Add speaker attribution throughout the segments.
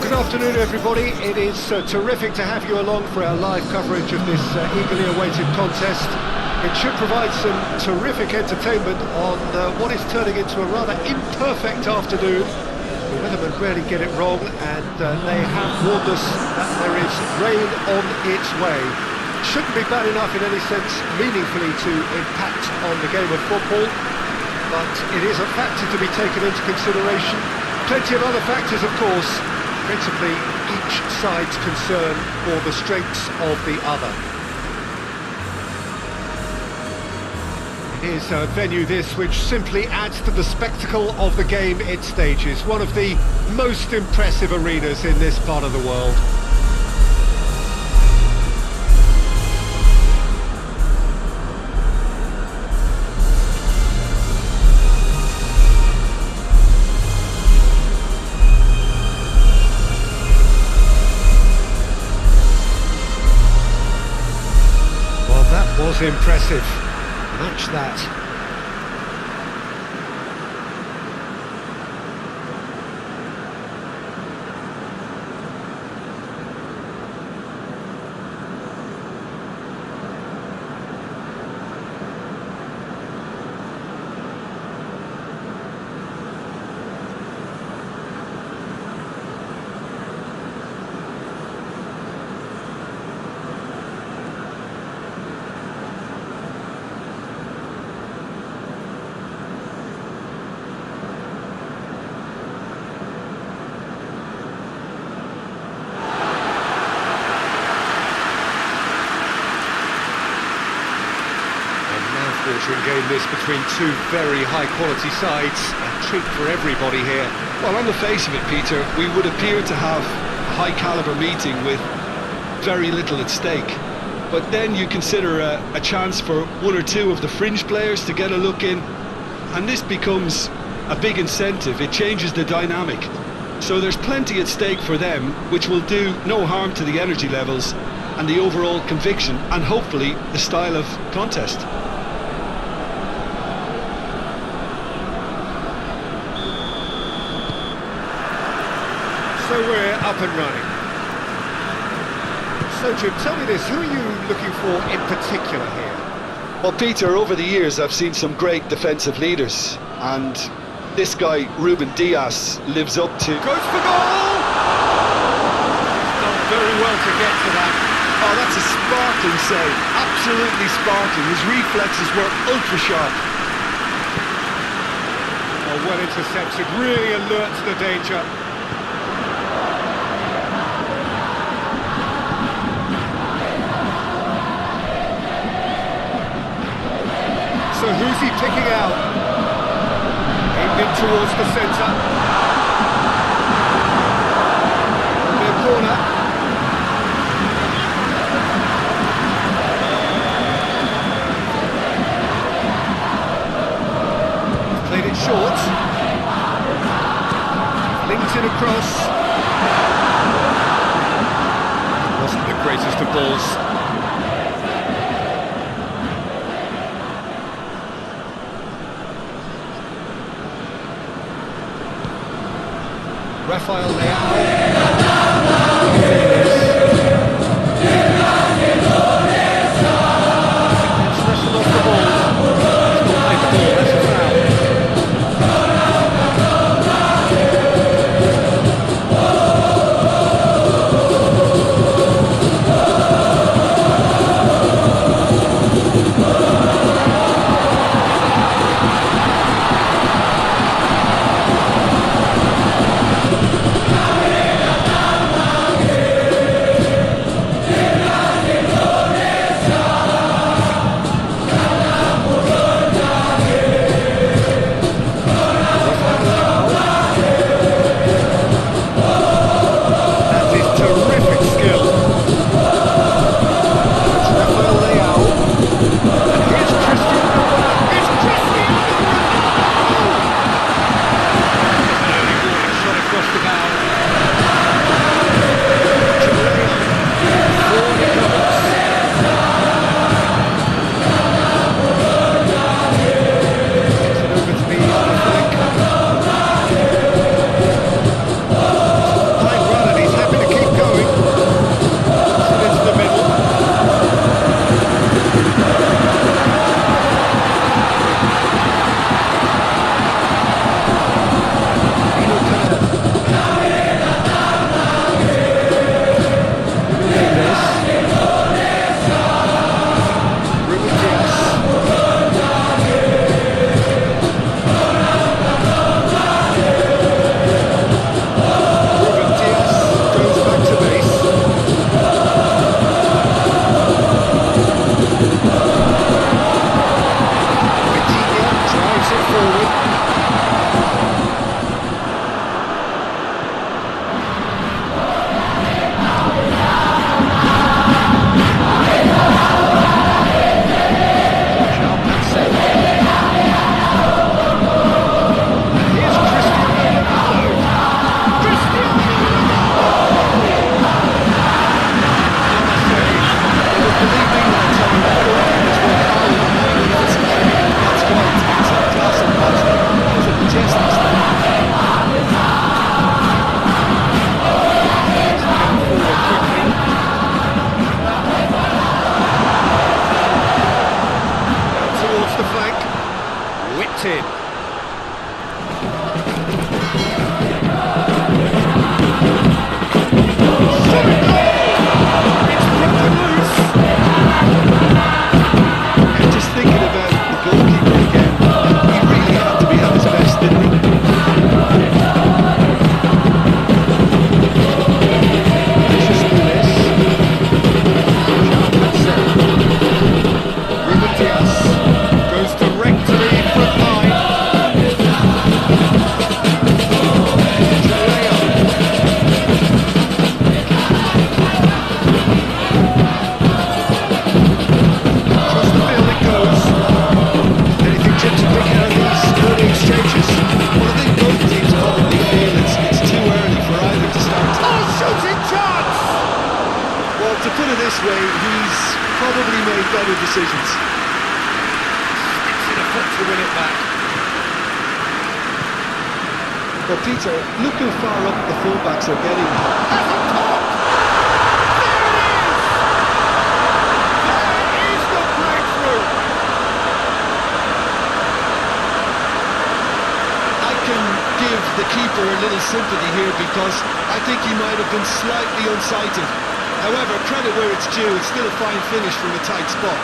Speaker 1: Good afternoon, everybody. It is terrific to have you along for our live coverage of this eagerly awaited contest. It should provide some terrific entertainment on what is turning into a rather imperfect afternoon. The weathermen rarely get it wrong, and they have warned us that there is rain on its way. Shouldn't be bad enough in any sense meaningfully to impact on the game of football, but it is a factor to be taken into consideration. Plenty of other factors, of course, principally each side's concern for the strengths of the other. It is a venue this which simply adds to the spectacle of the game it stages, one of the most impressive arenas in this part of the world. Was impressive. Match that. Game this between two very high-quality sides, a treat for everybody here.
Speaker 2: Well, on the face of it, Peter, we would appear to have a high-caliber meeting with very little at stake. But then you consider a chance for one or two of the fringe players to get a look in, and this becomes a big incentive. It changes the dynamic. So there's plenty at stake for them, which will do no harm to the energy levels and the overall conviction, and hopefully the style of contest.
Speaker 1: So we're up and running. So Jim, tell me this, who are you looking for in particular here?
Speaker 2: Well, Peter, over the years I've seen some great defensive leaders, and this guy, Ruben Dias, lives up to...
Speaker 1: Goes for goal! Done very well to get to that.
Speaker 2: Oh, that's a sparkling save, absolutely sparkling. His reflexes were ultra sharp.
Speaker 1: Oh, well intercepted, really alert to the danger. So who's he picking out? Aimed in towards the centre. Near corner. Played it short. Linked it across. Wasn't the greatest of balls. Rafael Leao. Wrestled off the ball. He's not played the ball, that's a foul.
Speaker 2: this way, he's probably made better decisions.
Speaker 1: Sticks in a foot to win it back.
Speaker 2: Well, Peter, look how far up the fullbacks are getting.
Speaker 1: Has a pop! There it is! There is the breakthrough!
Speaker 2: I can give the keeper a little sympathy here because I think he might have been slightly unsighted. However, credit where it's due, it's still a fine finish from a tight spot.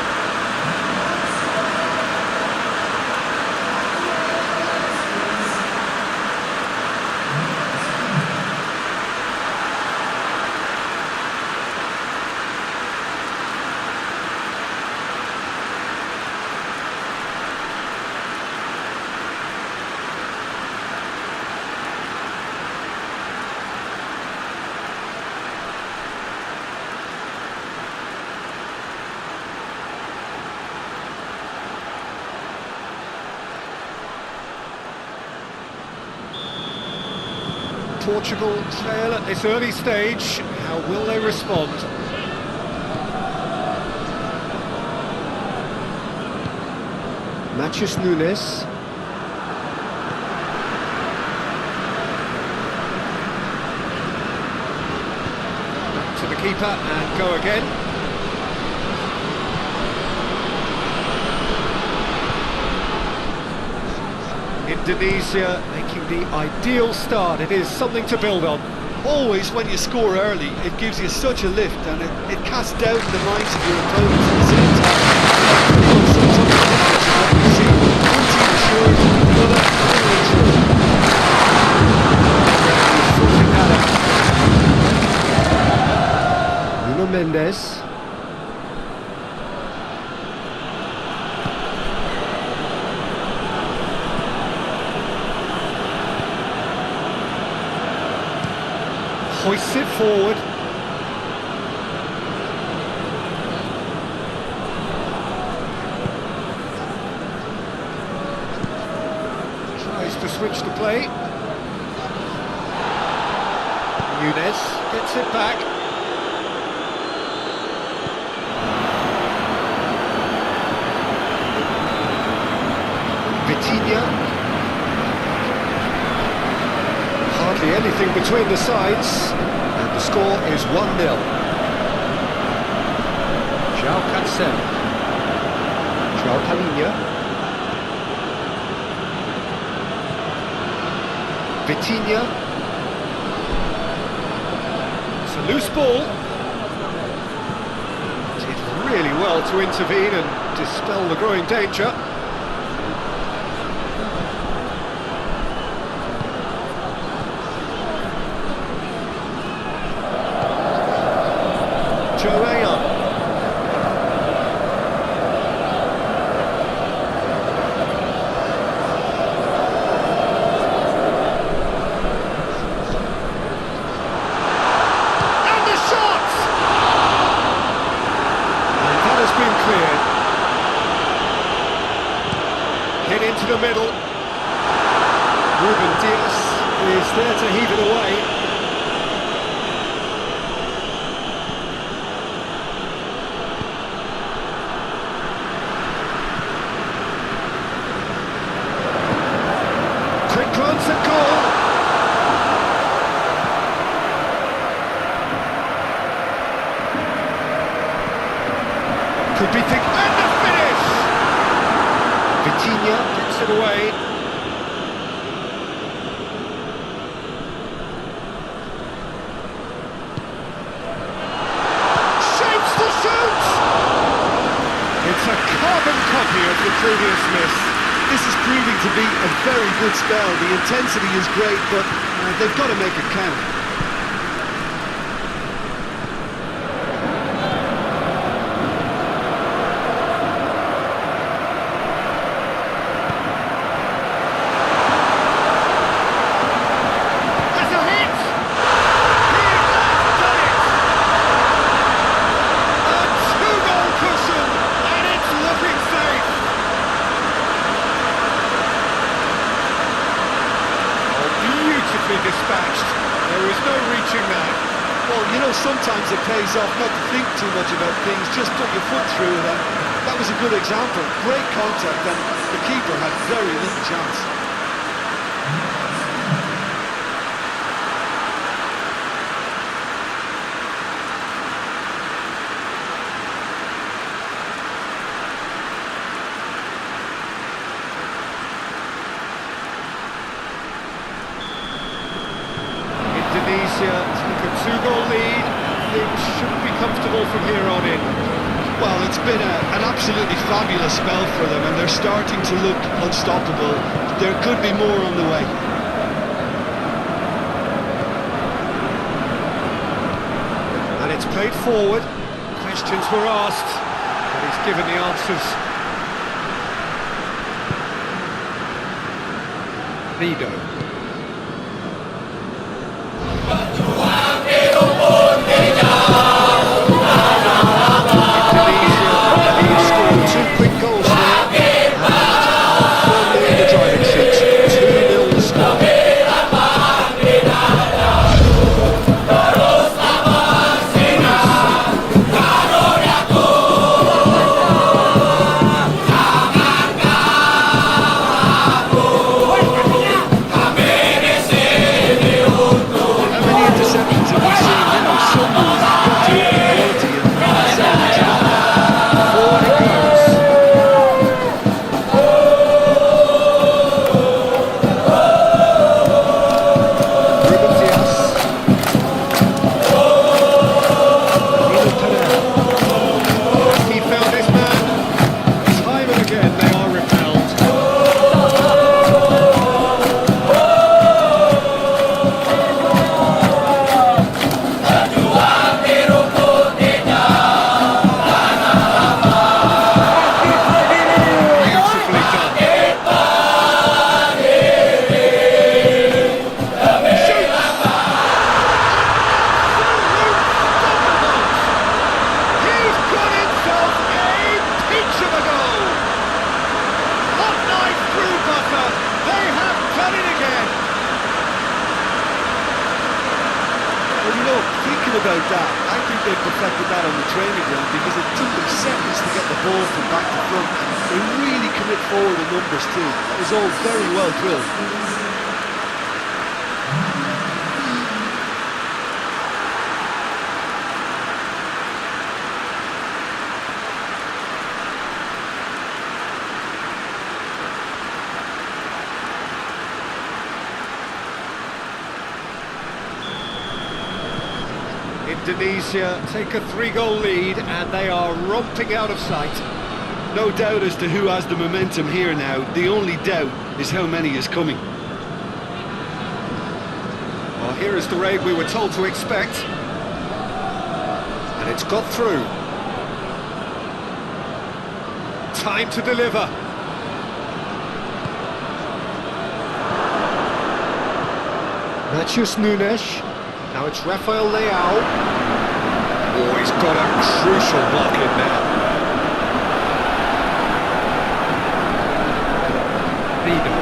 Speaker 1: Portugal trail at this early stage. How will they respond?
Speaker 3: Matheus Nunes.
Speaker 1: Back to the keeper and go again. Indonesia making the ideal start. It is something to build on.
Speaker 2: Always, when you score early, it gives you such a lift and it casts doubt in the minds of your opponents at the same time. You see one team assured, another unsure.
Speaker 1: Sorting that out.
Speaker 3: Nuno Mendes.
Speaker 1: Hoists it forward. Tries to switch the play. Nunes gets it back. Vitinha. Hardly anything between the sides, and the score is 1-0. João Cancelo. João Palhinha. Vitinha. It's a loose ball. Did really well to intervene and dispel the growing danger. Into the middle. Ruben Dias is there to heave it away. Quick glance at goal. Could be thick. And the finish! Vitinha gets it away. Shoots to shoot! It's a carbon copy of the previous miss.
Speaker 2: This is proving to be a very good spell. The intensity is great, but they've got to make it count.
Speaker 1: Dispatched. There was no reaching that.
Speaker 2: Well, you know, sometimes it pays off not to think too much about things, just put your foot through it, and that was a good example. Great contact, and the keeper had very little chance.
Speaker 1: Indonesia take a 2-goal lead. Things should be comfortable from here on in.
Speaker 2: Well, it's been an absolutely fabulous spell for them, and they're starting to look unstoppable. There could be more on the way.
Speaker 1: And it's played forward. Questions were asked, but he's given the answers. Vido.
Speaker 2: About that, I think they perfected that on the training ground because it took them seconds to get the ball from back to front. They really commit forward in numbers too. That was all very well drilled.
Speaker 1: Indonesia take a 3-goal lead and they are romping out of sight.
Speaker 2: No doubt as to who has the momentum here now. The only doubt is how many is coming.
Speaker 1: Well, here is the raid we were told to expect. And it's got through. Time to deliver. Matheus Nunes. Now it's Rafael Leao. Oh, he's got a crucial block in there. Vido.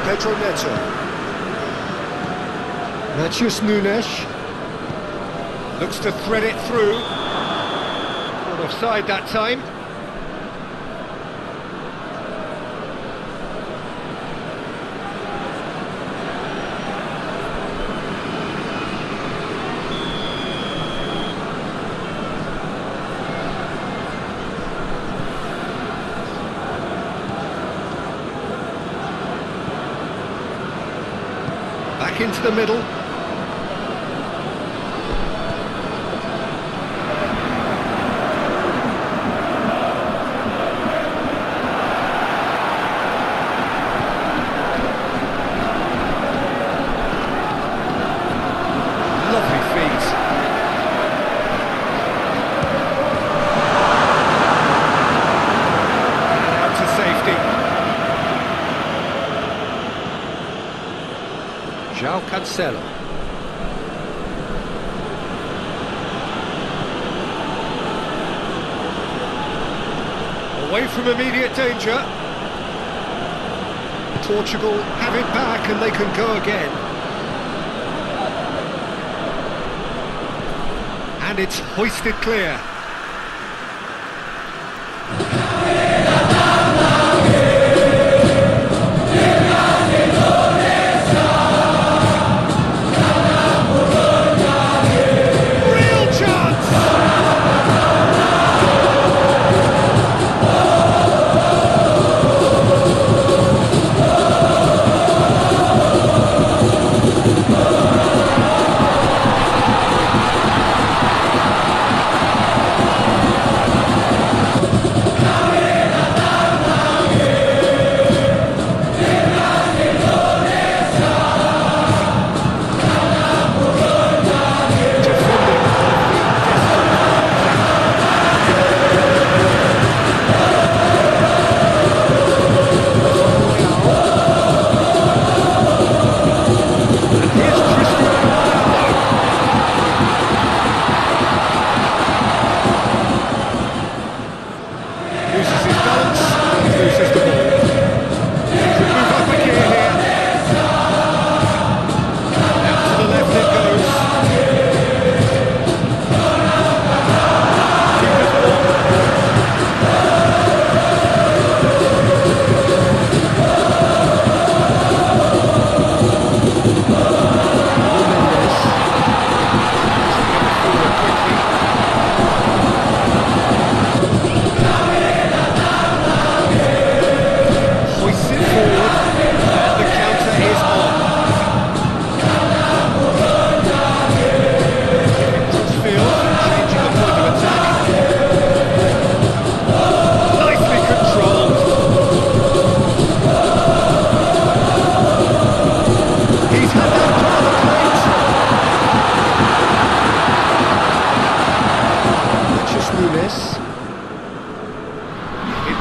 Speaker 1: Pedro Neto. Matheus Nunes. Looks to thread it through. Not offside that time. Back into the middle. Marcelo. Away from immediate danger. Portugal have it back and they can go again. And it's hoisted clear.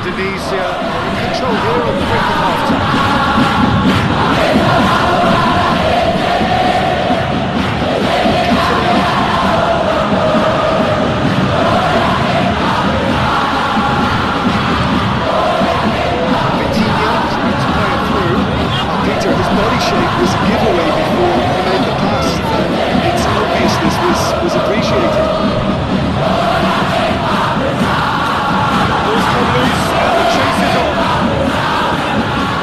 Speaker 1: Indonesia in control here on the brink of half-time.
Speaker 2: Peter, his body shape was a giveaway before he made the pass. Its obviousness was appreciated.
Speaker 1: Ball's come loose, and the chase is on.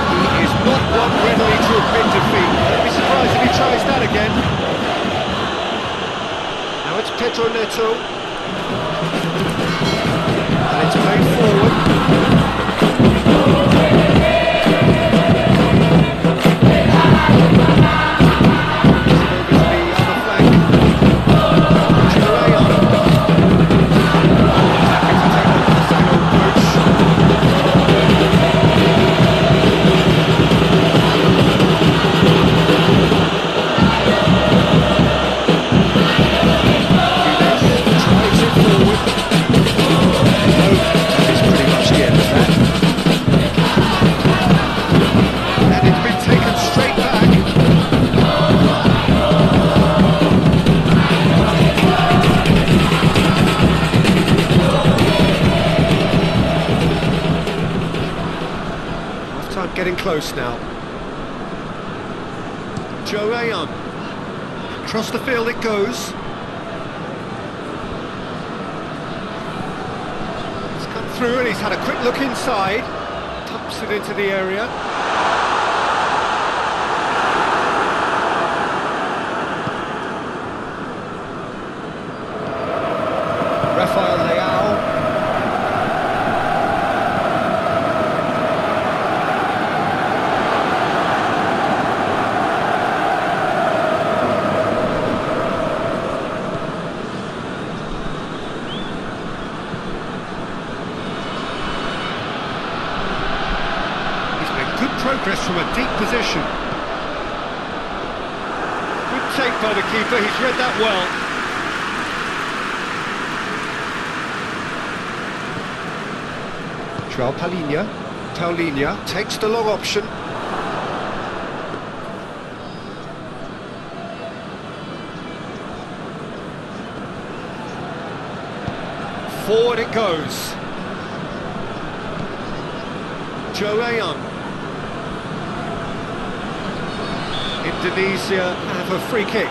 Speaker 1: He is not one readily to admit defeat. I'd be surprised if he tries that again. Now it's Pedro Neto. And it's played forward. Getting close now. Joe Ayon. Across the field it goes. It's come through and he's had a quick look inside. Pumps it into the area. Rafael Leao. Progress from a deep position. Good take by the keeper, he's read that well. Joao Paulinho takes the long option. Forward it goes. Joe Ayon. Indonesia have a free kick.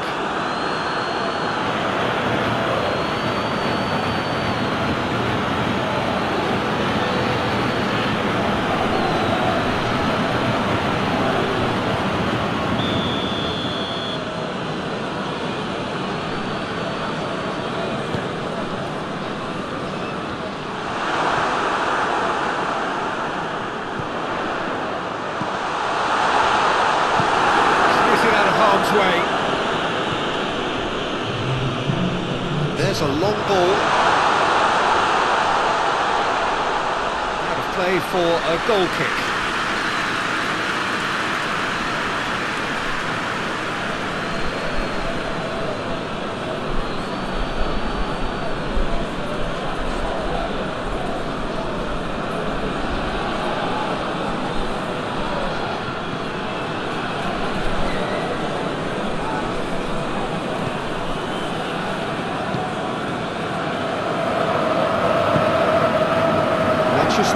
Speaker 1: Way. There's a long ball. Out of play for a goal kick.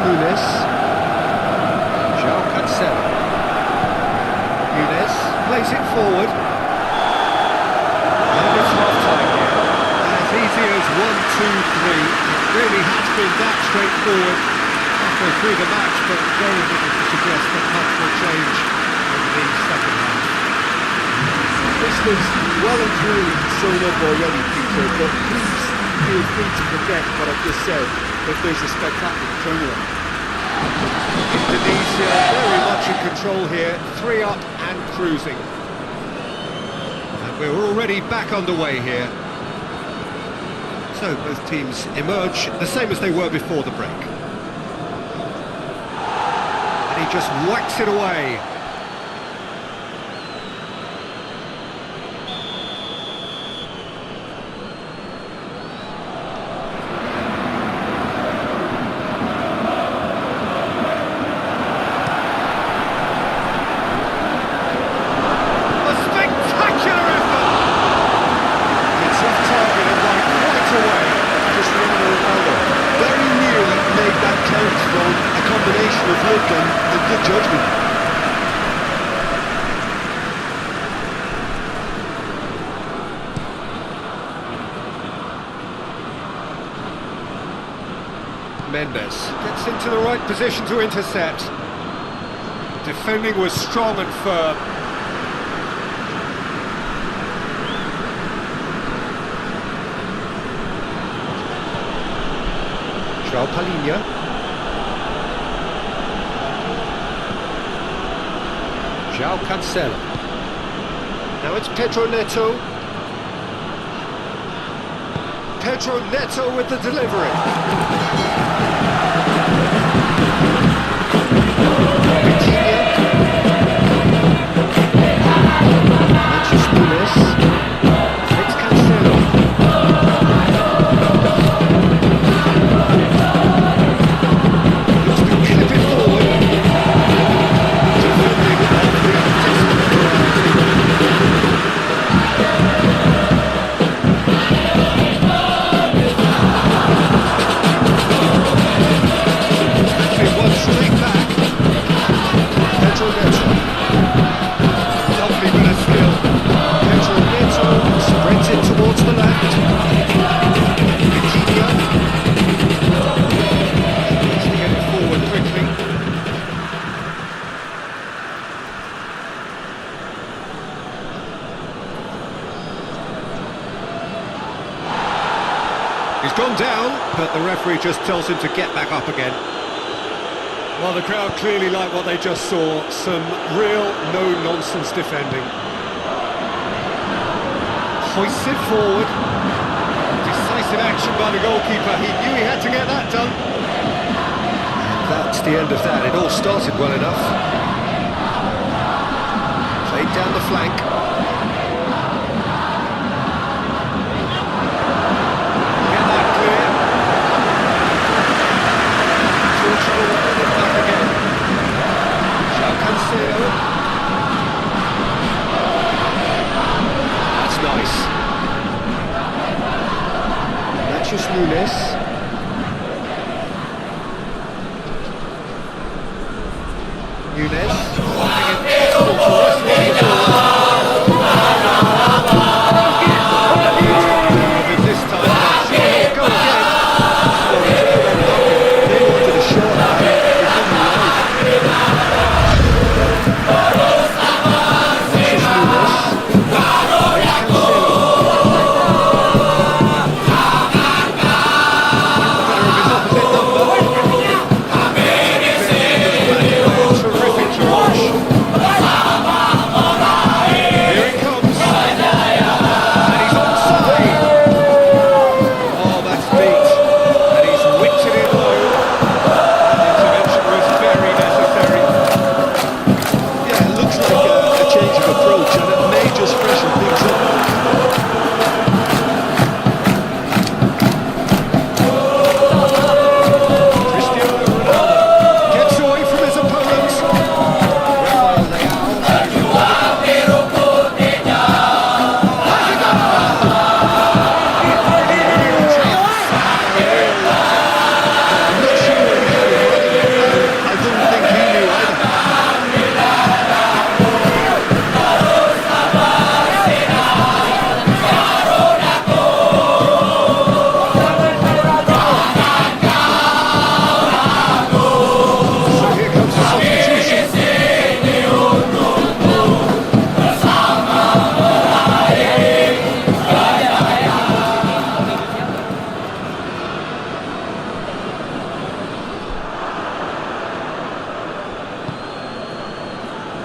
Speaker 1: Nunes, João Cancelo. Nunes plays it forward. And it's half-time here. As easy as 1, 2, 3. It really has been that straightforward halfway through the match, but very little to suggest that much will change in the second half.
Speaker 3: This looks well and truly sewn up already, Peter, but please feel free to forget what I've just said if there's a spectacular turnaround.
Speaker 1: Indonesia very much in control here, 3 up and cruising. And we're already back underway here. So both teams emerge the same as they were before the break. And he just whacks it away. Mendes gets into the right position to intercept. Defending was strong and firm. João Palhinha. João Cancelo. Now it's Pedro Neto. Pedro Neto with the delivery. He's gone down, but the referee just tells him to get back up again. Well, the crowd clearly like what they just saw. Some real no-nonsense defending. Hoists it forward. Decisive action by the goalkeeper. He knew he had to get that done. And that's the end of that. It all started well enough. Played down the flank. That's nice. Nunes.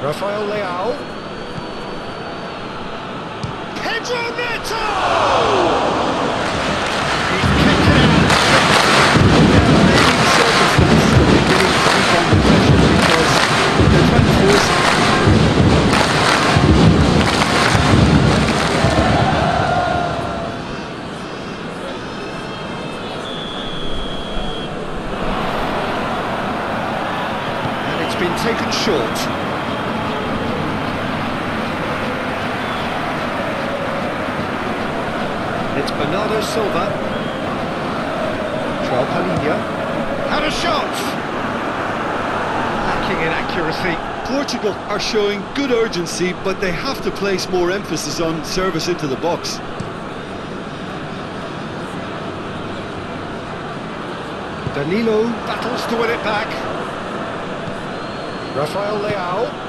Speaker 1: Rafael Leao. Pedro Neto! He kicked it out. And it's been taken short. It's Bernardo Silva. Joao Palhinha. Had a shot! Lacking in accuracy.
Speaker 2: Portugal are showing good urgency, but they have to place more emphasis on service into the box.
Speaker 1: Danilo battles to win it back. Rafael Leao.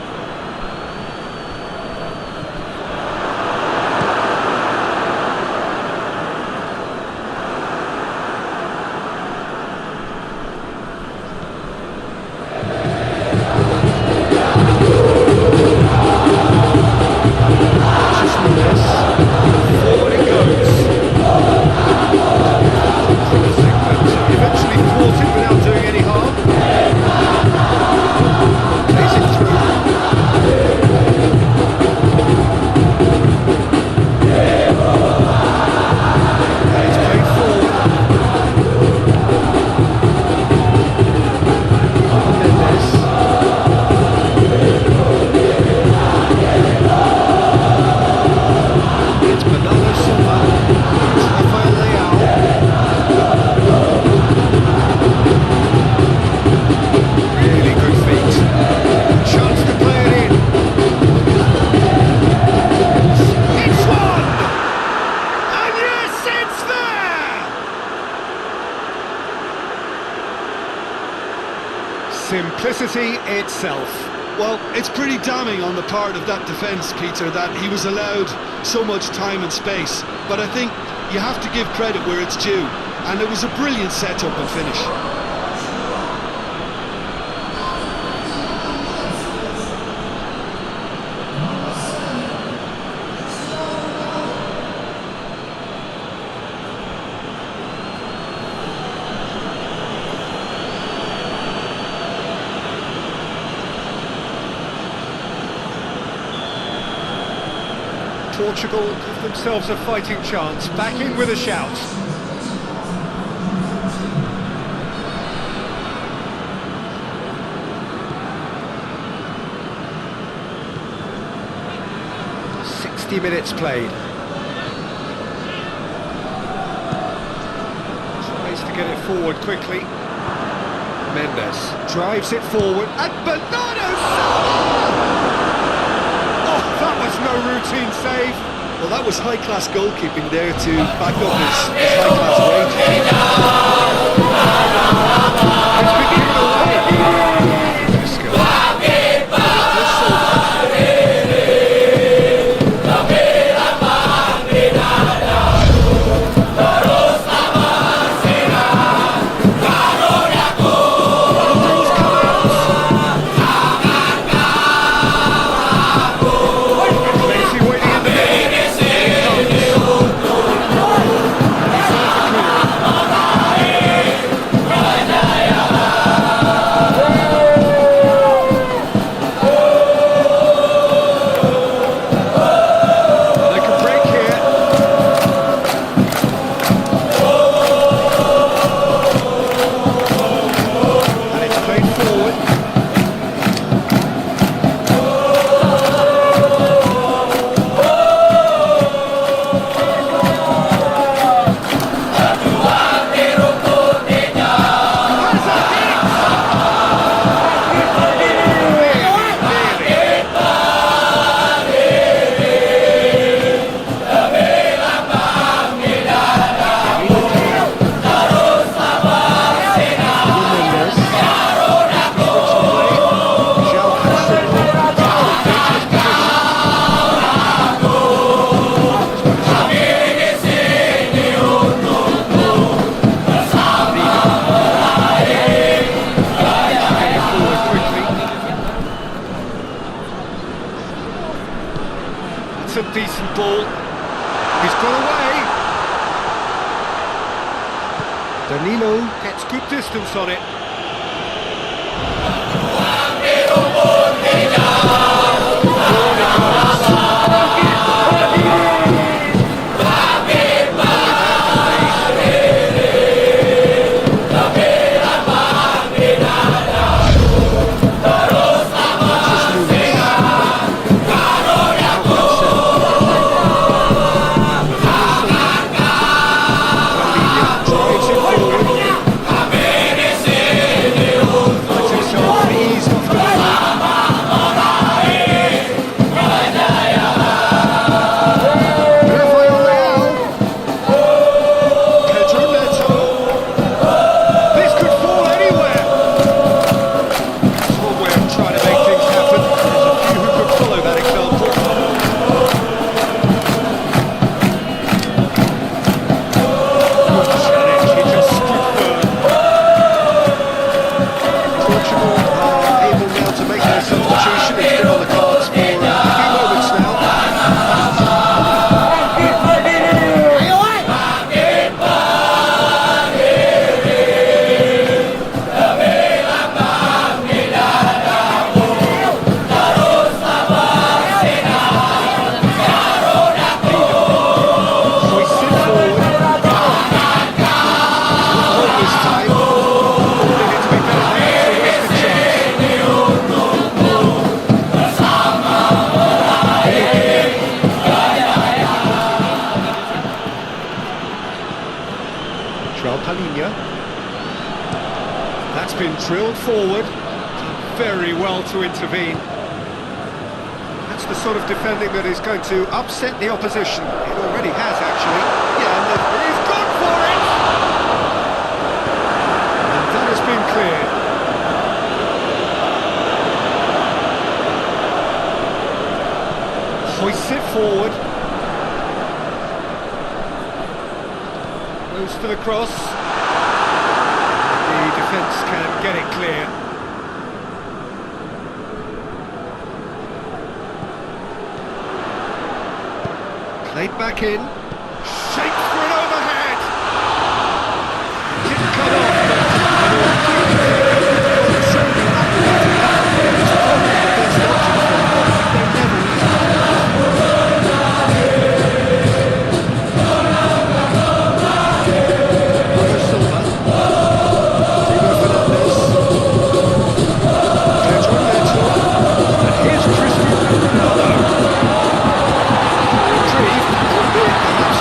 Speaker 1: Simplicity itself.
Speaker 2: Well, it's pretty damning on the part of that defence, Peter, that he was allowed so much time and space. But I think you have to give credit where it's due, and it was a brilliant setup and finish.
Speaker 1: Portugal give themselves a fighting chance, back in with a shout. Minutes played. Tries to get it forward quickly. Mendes drives it forward, and Bernardo Silva! Oh, that was no routine save.
Speaker 2: Well, that was high-class goalkeeping there to back up his high-class range.
Speaker 1: It's been given away. Gets good distance on it. That's been drilled forward. Very well to intervene. That's the sort of defending that is going to upset the opposition. It already has, actually. Yeah, and he's gone for it! And that has been cleared. Hoists it forward. Goes for the cross. The defence can get it clear. Played back in. Shaped for an overhead. Didn't cut off. Perhaps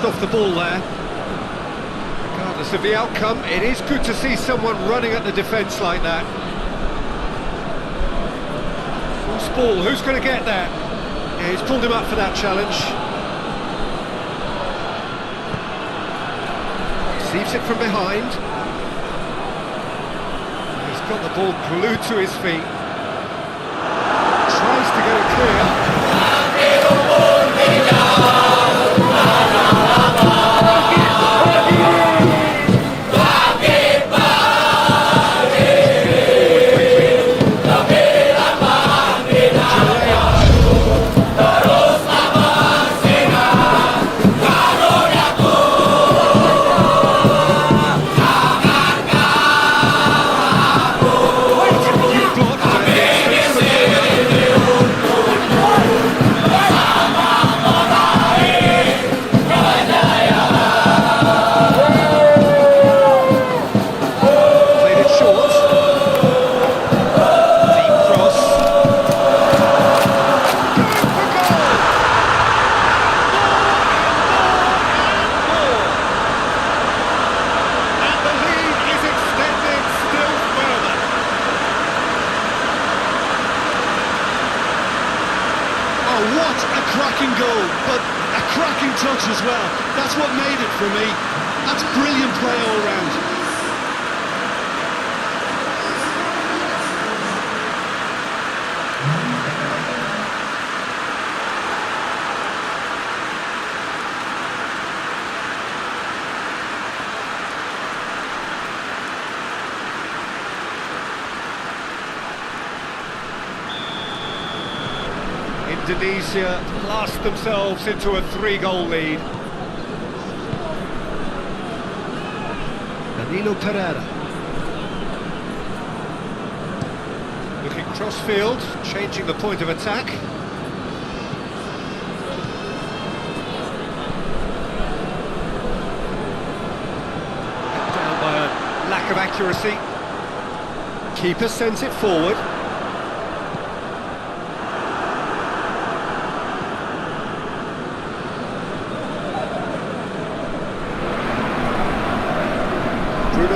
Speaker 1: touched off the ball there. Regardless of the outcome, it is good to see someone running at the defence like that. Loose ball, who's going to get there? Yeah, he's pulled him up for that challenge. Receives it from behind. He's got the ball glued to his feet. Tries to get it clear.
Speaker 2: Cracking goal, but a cracking touch as well. That's what made it for me. That's brilliant play all round.
Speaker 1: Indonesia blast themselves into a 3-goal lead. Danilo Pereira. Looking cross-field, changing the point of attack. Down by a lack of accuracy. Keeper sends it forward.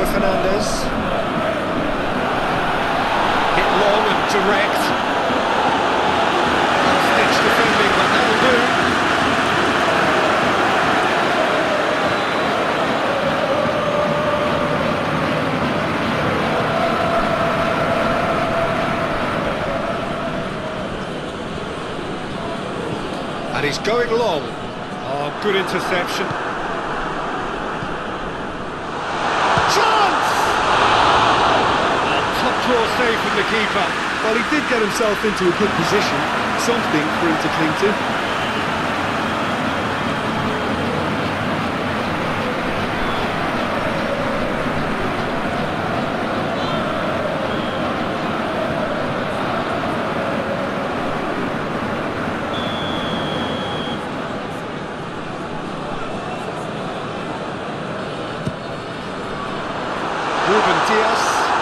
Speaker 1: Fernandez. Hit long and direct. Stitch defending, but that'll do. And he's going long. Oh, good interception. Poor save from the keeper.
Speaker 3: Well, he did get himself into a good position, something for him to cling to.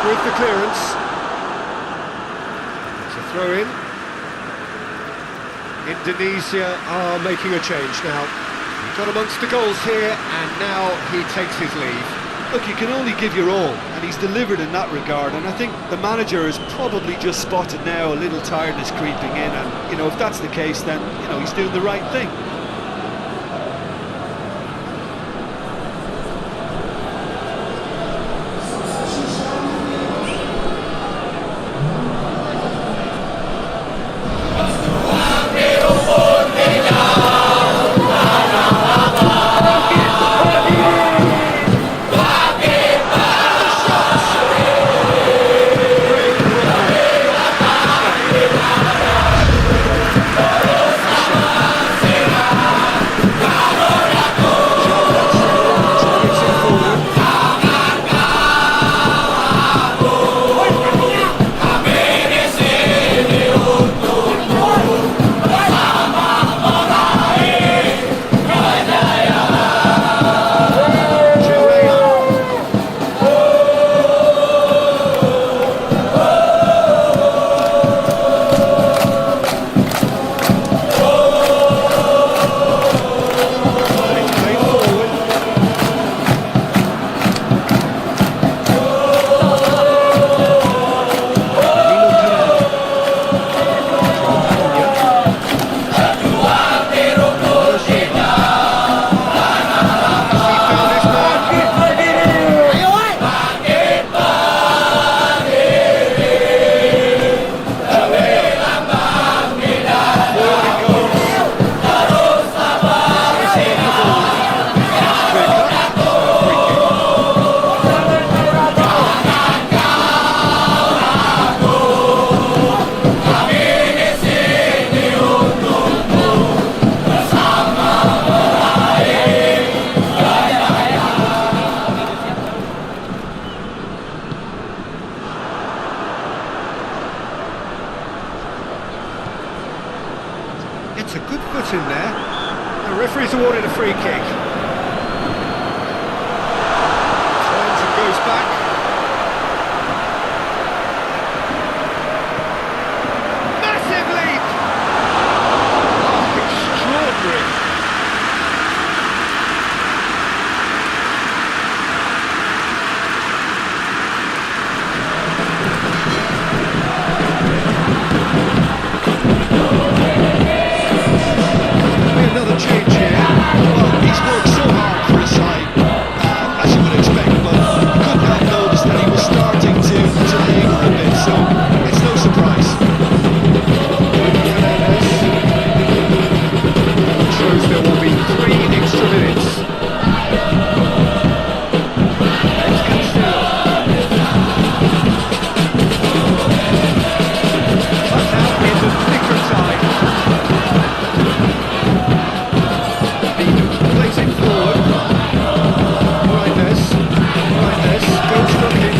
Speaker 1: With the clearance. It's a throw in. Indonesia are making a change now. He got amongst the goals here, and now he takes his leave.
Speaker 2: Look, you can only give your all, and he's delivered in that regard, and I think the manager has probably just spotted now a little tiredness creeping in, and, you know, if that's the case, then, you know, he's doing the right thing.
Speaker 1: awarded a free kick. Turns and goes back. Massive leap! Oh, extraordinary. Another change here. Well, he's worked so hard for his side, as you would expect, but you couldn't have noticed that he was starting to labour a bit, so it's no surprise. Shows there will be 3 extra minutes. It's Cancelo. Cut out in the thick of time. Plays it forward. Reinders goes looking.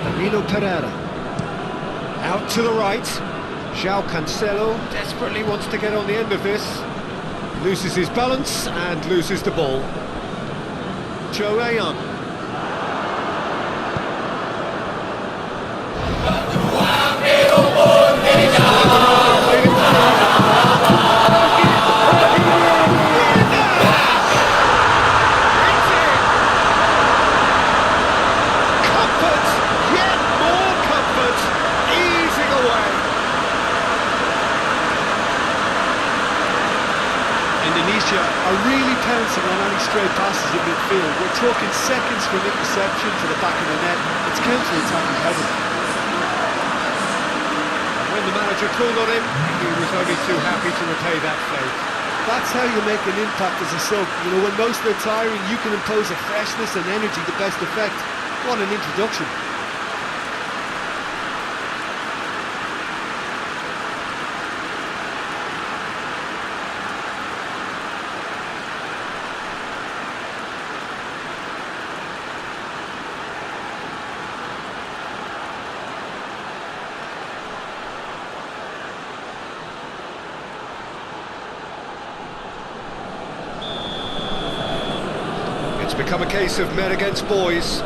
Speaker 1: Danilo Pereira. Out to the right. João Cancelo desperately wants to get on the end of this. Loses his balance and loses the ball. Joe Ayan.
Speaker 3: Indonesia are really pouncing on any stray passes in midfield. We're talking seconds from interception to the back of the net. It's counter-attacking heaven.
Speaker 1: When the manager called on him, he was only too happy to repay that favour.
Speaker 3: That's how you make an impact as a sub. You know, when most are tiring, you can impose a freshness and energy to best effect. What an introduction.
Speaker 1: It's become a case of men against boys.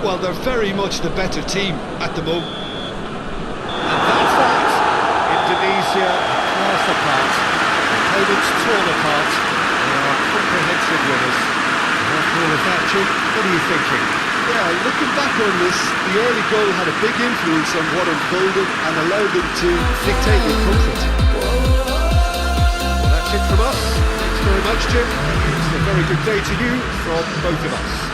Speaker 2: Well, they're very much the better team at the moment.
Speaker 1: And that's that. Indonesia class apart. Opponents torn apart. They are comprehensive winners. After all of that, Jim, what are you thinking?
Speaker 3: Yeah, looking back on this, the early goal had a big influence on what unfolded and allowed them to dictate with comfort.
Speaker 1: Well, that's it from us. Thanks very much, Jim. It's a very good day to you from both of us.